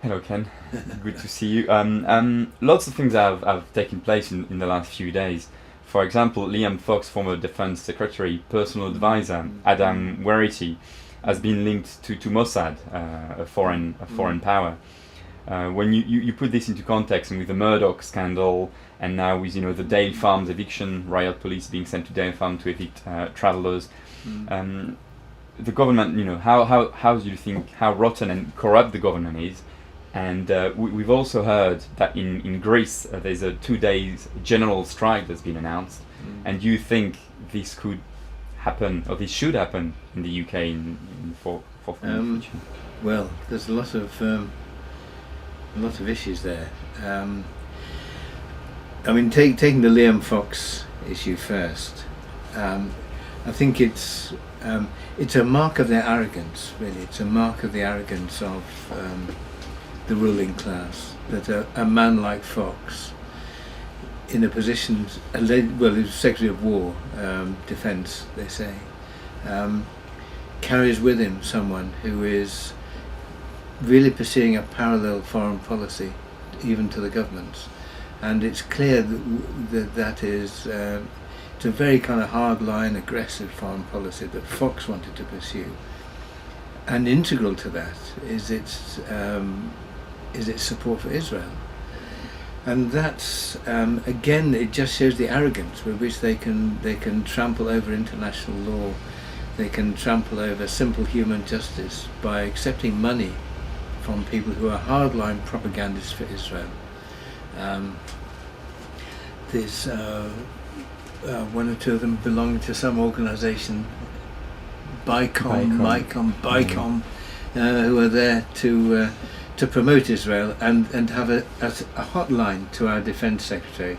Hello, Ken. Good to see you. Lots of things have taken place in the last few days. For example, Liam Fox, former Defense Secretary, personal advisor Adam Werity, has been linked to Mossad, a foreign power. When you put this into context, and with the Murdoch scandal, and now with the Dale Farms eviction, riot police being sent to Dale Farm to evict travelers, the government, how do you think how rotten and corrupt the government is? And we've also heard that in Greece there's a 2 days general strike that's been announced. And do you think this could happen, or this should happen in the UK in future? Well, there's a lot of issues there. Taking the Liam Fox issue first, I think it's a mark of their arrogance. Really, it's a mark of the arrogance of the ruling class that a man like Fox, in a position, he was Secretary of War, Defence, they say, carries with him someone who is really pursuing a parallel foreign policy, even to the government's, and it's clear that is it's a very kind of hard-line, aggressive foreign policy that Fox wanted to pursue, and integral to that is its support for Israel. And that's again, it just shows the arrogance with which they can trample over international law, they can trample over simple human justice by accepting money from people who are hardline propagandists for Israel. There's one or two of them belong to some organisation, BICOM, who are there to promote Israel and have a hotline to our Defence Secretary,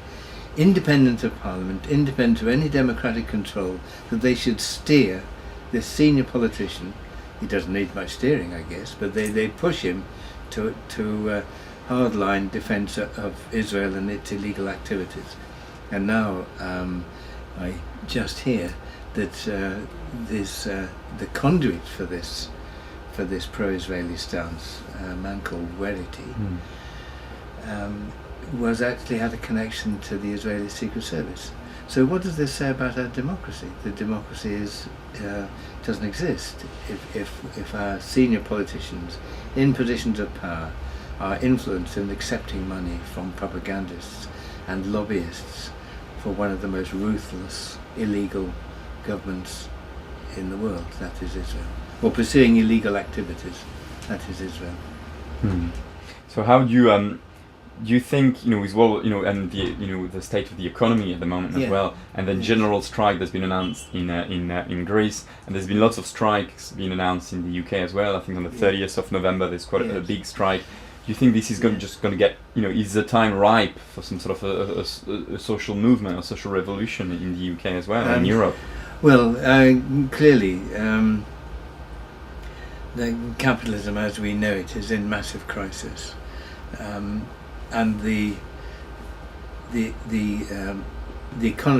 independent of Parliament, independent of any democratic control, that they should steer this senior politician. He doesn't need much steering, I guess, but they push him to hardline defence of Israel and its illegal activities. And now I just hear that the conduit for this pro-Israeli stance, a man called Werity, was actually had a connection to the Israeli Secret Service. So what does this say about our democracy? The democracy doesn't exist if our senior politicians in positions of power are influenced and accepting money from propagandists and lobbyists for one of the most ruthless, illegal governments in the world, that is Israel, or pursuing illegal activities, that is Israel. So how do you think, as well, and the state of the economy at the moment as well, and then general strike that's been announced in Greece, and there's been lots of strikes being announced in the UK as well. I think on the 30th of November there's quite a big strike. Do you think this is going to get, is the time ripe for some sort of a social movement or social revolution in the UK as well, and in Europe? Well, clearly, the capitalism as we know it is in massive crisis, and the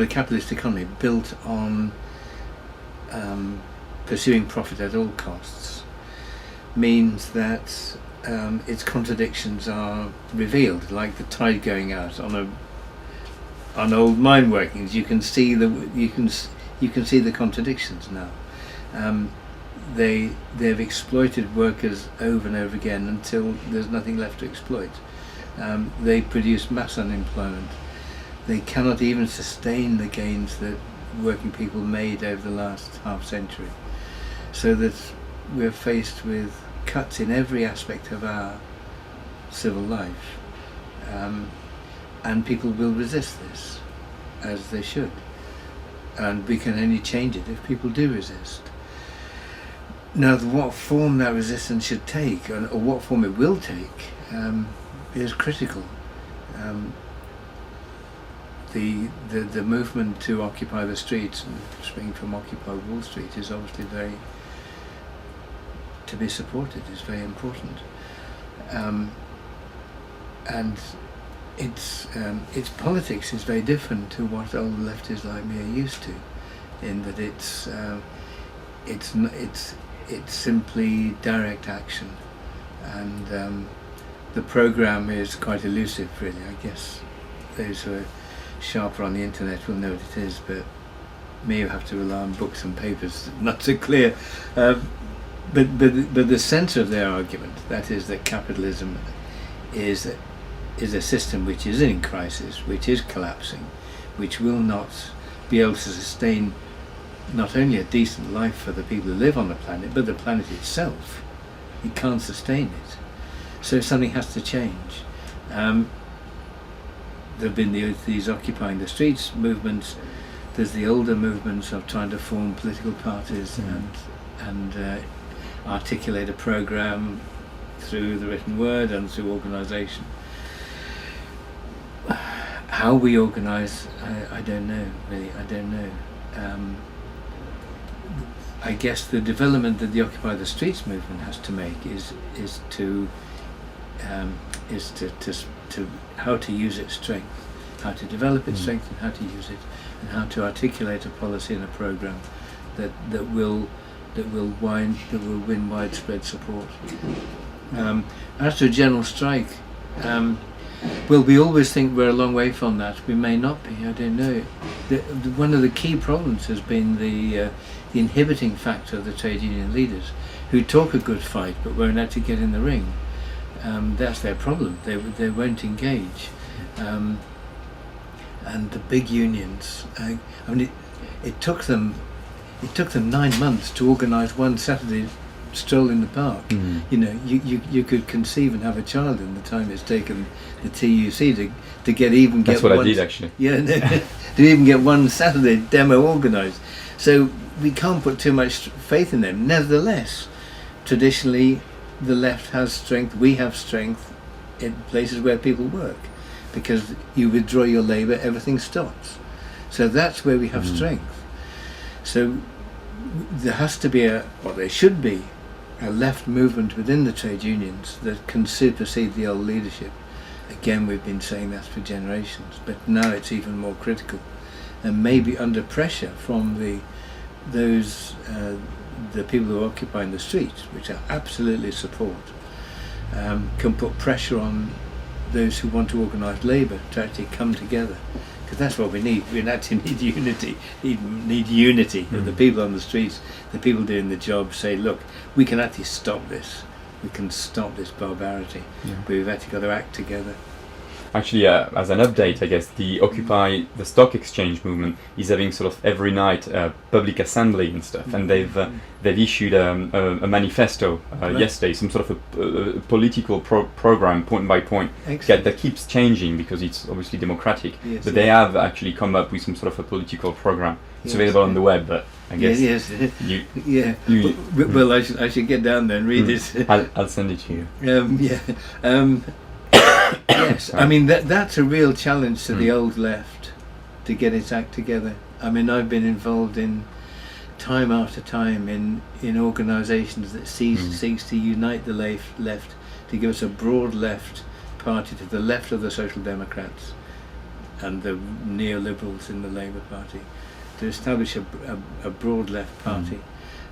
capitalist economy, built on pursuing profit at all costs, means that its contradictions are revealed, like the tide going out on old mine workings. You can see the contradictions now. They've exploited workers over and over again until there's nothing left to exploit. They produce mass unemployment. They cannot even sustain the gains that working people made over the last half century. So that we're faced with cuts in every aspect of our civil life. And people will resist this, as they should. And we can only change it if people do resist. Now, what form that resistance should take, or what form it will take, is critical. The movement to occupy the streets, and springing from Occupy Wall Street, is obviously to be supported, is very important. And its politics is very different to what old leftists like me are used to, in that it's simply direct action, and the programme is quite elusive, really. I guess those who are sharper on the internet will know what it is, but me who have to rely on books and papers, not so clear. But the centre of their argument, that is that capitalism is a system which is in crisis, which is collapsing, which will not be able to sustain not only a decent life for the people who live on the planet, but the planet itself. It can't sustain it. So something has to change. There have been these occupying the streets movements. There's the older movements of trying to form political parties and articulate a programme through the written word and through organisation. How we organise, I don't know, really. I don't know. I guess the development that the Occupy the Streets movement has to make is to how to use its strength, how to develop its strength, and how to use it, and how to articulate a policy and a programme that will win widespread support. As to a general strike, well, we always think we're a long way from that. We may not be. I don't know. One of the key problems has been the inhibiting factor of the trade union leaders, who talk a good fight but won't actually get in the ring. That's their problem. They won't engage. And the big unions. I mean, it took them 9 months to organise one Saturday stroll in the park. You know, you could conceive and have a child in the time it's taken the TUC to get That's what I did, actually. Yeah, to even get one Saturday demo organised. So we can't put too much faith in them. Nevertheless, traditionally, the left has strength. We have strength in places where people work, because you withdraw your labour, everything stops. So that's where we have strength. So there has to be there should be a left movement within the trade unions that can supersede the old leadership. Again, we've been saying that for generations, but now it's even more critical, and maybe under pressure from the people who are occupying the streets, which I absolutely support, can put pressure on those who want to organise labour to actually come together. Because that's what we need. We actually need unity. Need unity. The people on the streets, the people doing the job, say, look, we can actually stop this. We can stop this barbarity. But we've actually got to act together. Actually, as an update, I guess the Occupy the Stock Exchange movement is having sort of every night a public assembly and stuff, and they've issued a manifesto yesterday, some sort of a political program, point by point, that keeps changing because it's obviously democratic. But they have actually come up with some sort of a political program. It's available on the web, but I guess well, I should get down there and read it. I'll send it to you. Yes, I mean that's a real challenge to the old left to get its act together. I mean, I've been involved in time after time in organisations that seeks to unite the left to give us a broad left party to the left of the Social Democrats and the neoliberals in the Labour Party, to establish a broad left party.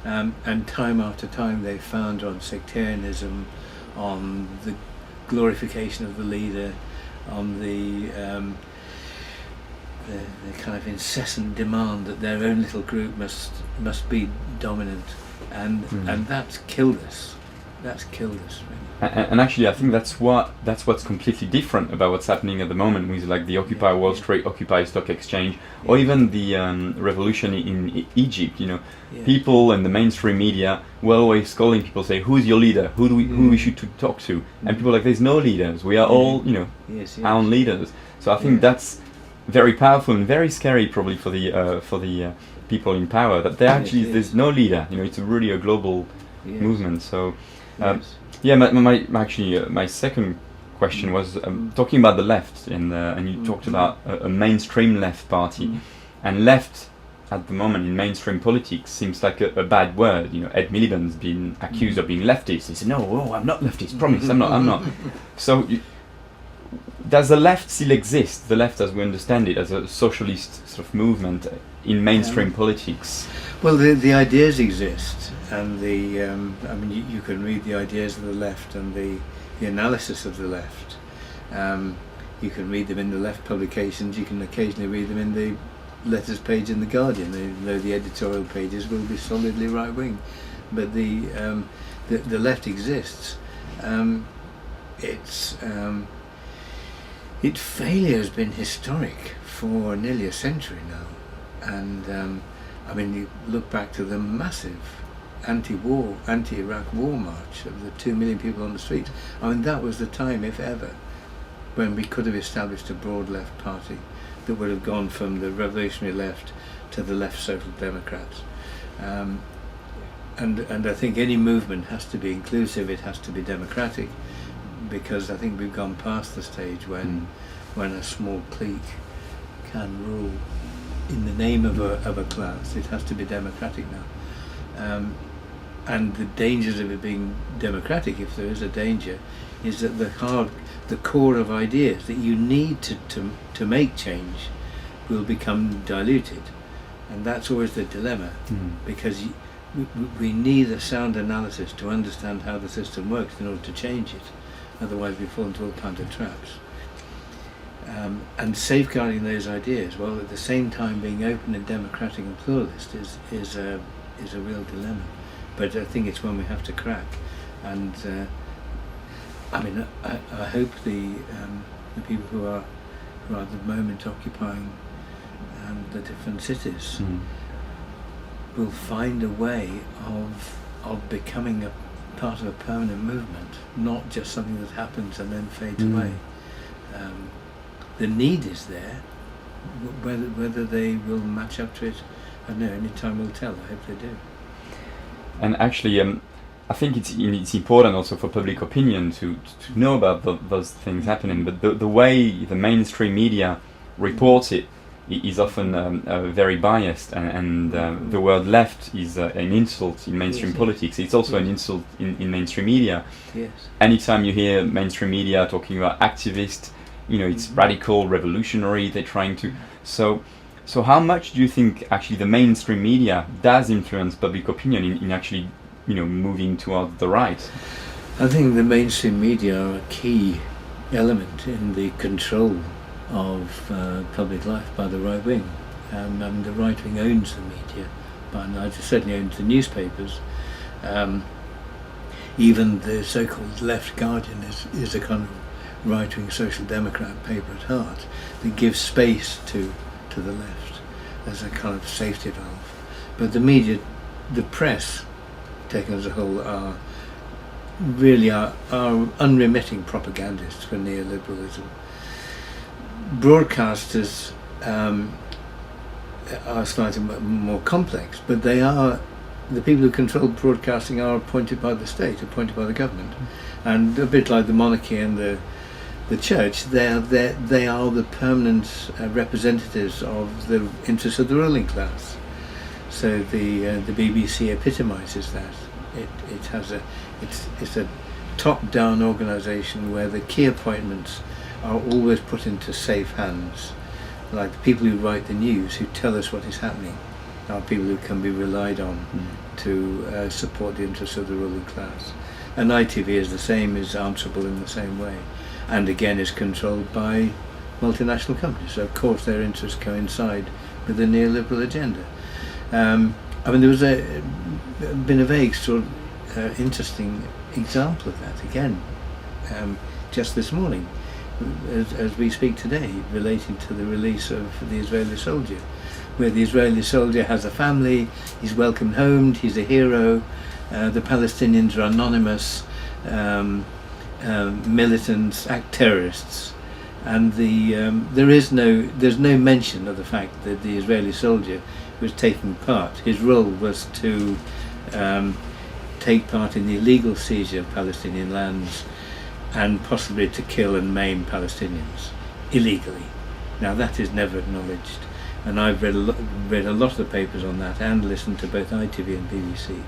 And time after time they found on sectarianism, on the glorification of the leader, on the kind of incessant demand that their own little group must be dominant, and that's killed us. That's killed us, really. And actually, I think that's what's completely different about what's happening at the moment with like the Occupy Wall Street, Occupy Stock Exchange, or even the revolution in Egypt. You know, people and the mainstream media were always calling people, say, "Who's your leader? Who we should talk to?" And people are like, "There's no leaders. We are all, our own leaders." So I think that's very powerful and very scary, probably for the people in power. That there's no leader. You know, it's really a global movement. So. My second question was talking about the left, and you talked about a mainstream left party, and left at the moment in mainstream politics seems like a bad word. You know, Ed Miliband's been accused of being leftist. He said, "No, I'm not leftist. Promise, I'm not." So, does the left still exist? The left, as we understand it, as a socialist sort of movement in mainstream politics? Well, the ideas exist, and I mean, you can read the ideas of the left and the the analysis of the left. You can read them in the left publications. You can occasionally read them in the letters page in the Guardian, even though the editorial pages will be solidly right wing. But the left exists. Its failure has been historic for nearly a century now, and I mean, you look back to the massive anti-Iraq war march of the 2 million people on the streets. I mean, that was the time, if ever, when we could have established a broad left party that would have gone from the revolutionary left to the left social democrats. And I think any movement has to be inclusive, it has to be democratic, because I think we've gone past the stage when a small clique can rule in the name of a class. It has to be democratic now. And the dangers of it being democratic, if there is a danger, is that the core of ideas that you need to make change will become diluted. And that's always the dilemma, because we need a sound analysis to understand how the system works in order to change it. Otherwise we fall into all kinds of traps. And safeguarding those ideas, while at the same time being open and democratic and pluralist, is a real dilemma. But I think it's one we have to crack. And I mean, I hope the people who are at the moment occupying the different cities will find a way of becoming a part of a permanent movement, not just something that happens and then fades away. The need is there. Whether they will match up to it, I don't know. Only time will tell. I hope they do. And actually, I think it's important also for public opinion to know about those things happening. But the way the mainstream media reports it is often very biased, and the word left is an insult in mainstream politics. It's also an insult in mainstream media. Yes. Anytime you hear mainstream media talking about activists, it's radical, revolutionary. They're trying to. So how much do you think actually the mainstream media does influence public opinion in actually moving towards the right? I think the mainstream media are a key element in the control of public life by the right wing. I mean, the right wing owns the media, but it certainly owns the newspapers. Even the so-called Left Guardian is a kind of right-wing social democrat paper at heart that gives space to the left as a kind of safety valve. But the media, the press, taken as a whole, are unremitting propagandists for neoliberalism. Broadcasters are slightly more complex, but they are the people who control broadcasting are appointed by the state, appointed by the government, and a bit like the monarchy and the church, they are the permanent representatives of the interests of the ruling class. So the BBC epitomises that. It's a top-down organisation where the key appointments are always put into safe hands. Like the people who write the news, who tell us what is happening, are people who can be relied on to support the interests of the ruling class. And ITV is the same, is answerable in the same way, and again is controlled by multinational companies. So of course their interests coincide with the neoliberal agenda. I mean, there was been a vague sort of interesting example of that again, just this morning, as we speak today, relating to the release of the Israeli soldier, where the Israeli soldier has a family, he's welcomed home, he's a hero. The Palestinians are anonymous militants, terrorists, and there's no mention of the fact that the Israeli soldier was taking part. His role was to take part in the illegal seizure of Palestinian lands and possibly to kill and maim Palestinians illegally. Now that is never acknowledged, and I've read a lot of the papers on that and listened to both ITV and BBC.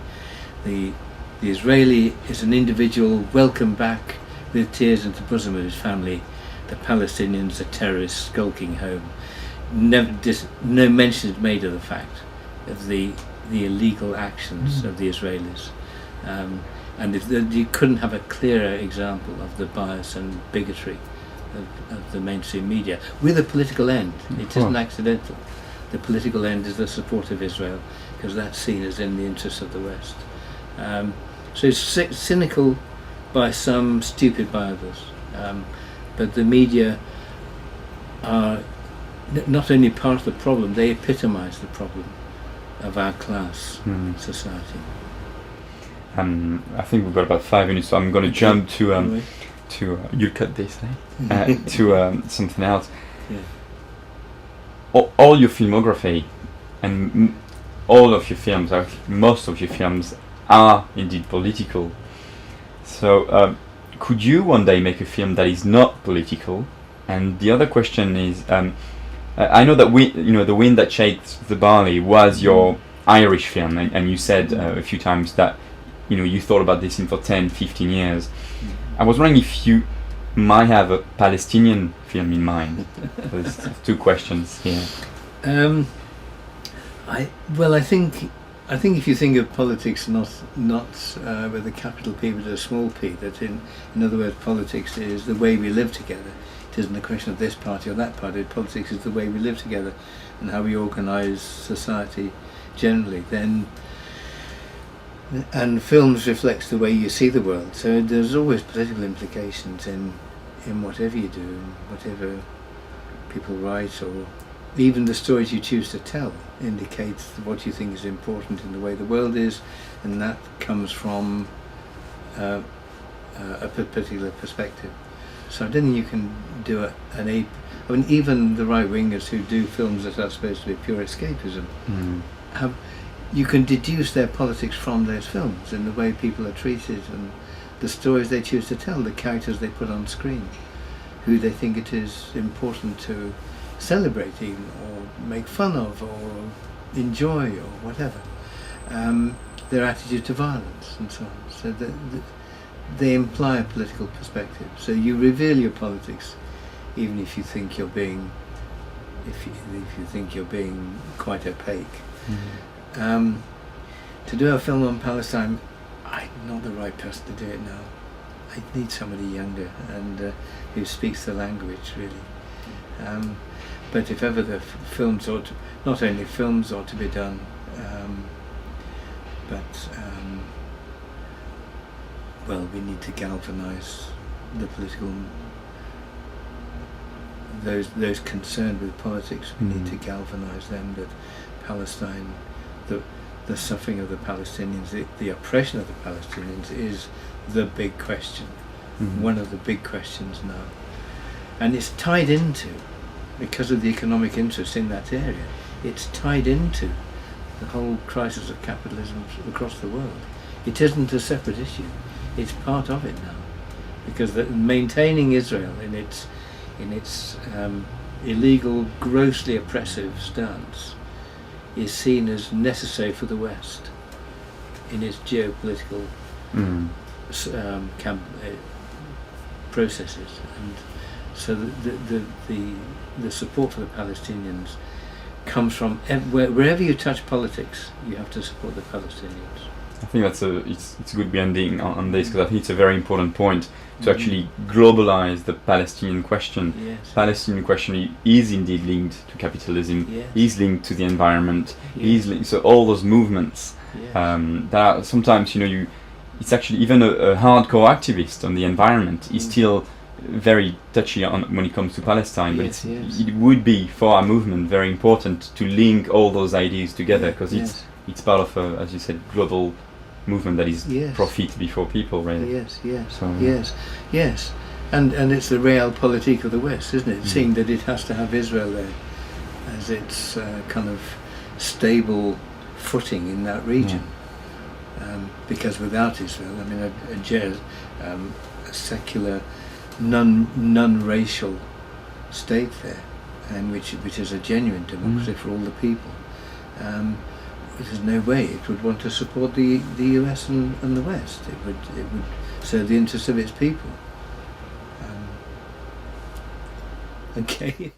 The Israeli is an individual welcomed back with tears into the bosom of his family. The Palestinians are terrorists skulking home. No mention is made of the fact of the illegal actions of the Israelis. And you couldn't have a clearer example of the bias and bigotry of the mainstream media with a political end. It isn't accidental. The political end is the support of Israel, because that's seen as in the interests of the West. So it's cynical by some, stupid by others. But the media are not only part of the problem, they epitomise the problem of our class society. I think we've got about 5 minutes, so I'm going to jump to you'll cut this, to something else. Yeah. All your filmography and all of your films, most of your films, are indeed political. So could you one day make a film that is not political? And the other question is, I know that The Wind That Shakes the Barley was your Irish film, and you said a few times that you thought about this for 10, 15 years. I was wondering if you might have a Palestinian film in mind. There's 2 questions here. I think if you think of politics not with a capital P but a small p, that in other words, politics is the way we live together. It isn't a question of this party or that party. Politics is the way we live together and how we organise society generally. And films reflects the way you see the world. So there's always political implications in whatever you do, and whatever people write, or even the stories you choose to tell indicates what you think is important in the way the world is, and that comes from a particular perspective. So I don't think you can do even the right-wingers who do films that are supposed to be pure escapism you can deduce their politics from those films in the way people are treated and the stories they choose to tell, the characters they put on screen, who they think it is important to celebrate even, or make fun of, or enjoy, or whatever. Their attitude to violence and so on. So they imply a political perspective. So you reveal your politics, even if you think you're being, if you think you're being quite opaque. To do a film on Palestine, I'm not the right person to do it now. I need somebody younger and who speaks the language, really. But if ever the films not only films ought to be done, but we need to galvanise the political, those concerned with politics. We need to galvanise them that Palestine, the suffering of the Palestinians, the oppression of the Palestinians is the big question, one of the big questions now. And it's tied into, because of the economic interest in that area, it's tied into the whole crisis of capitalism across the world. It isn't a separate issue, it's part of it now. Because maintaining Israel in its illegal, grossly oppressive stance is seen as necessary for the West in its geopolitical processes, and so the support for the Palestinians comes from wherever you touch politics, you have to support the Palestinians. I think it's a good ending on this, because I think it's a very important point to actually globalize the Palestinian question. Yes. Palestinian question is indeed linked to capitalism, Yes. is linked to the environment, Yes. so all those movements Yes. that are, sometimes it's actually even a hardcore activist on the environment is still very touchy on when it comes to Palestine, but Yes, yes. it would be for our movement very important to link all those ideas together, because it's part of a, as you said, global movement that is profit before people, really. Yes. And it's the realpolitik of the West, isn't it? Seeing that it has to have Israel there as its kind of stable footing in that region. Because without Israel, I mean, a secular, non-racial state there, and which is a genuine democracy for all the people. There's no way it would want to support the US and the West. It would serve the interests of its people. Okay.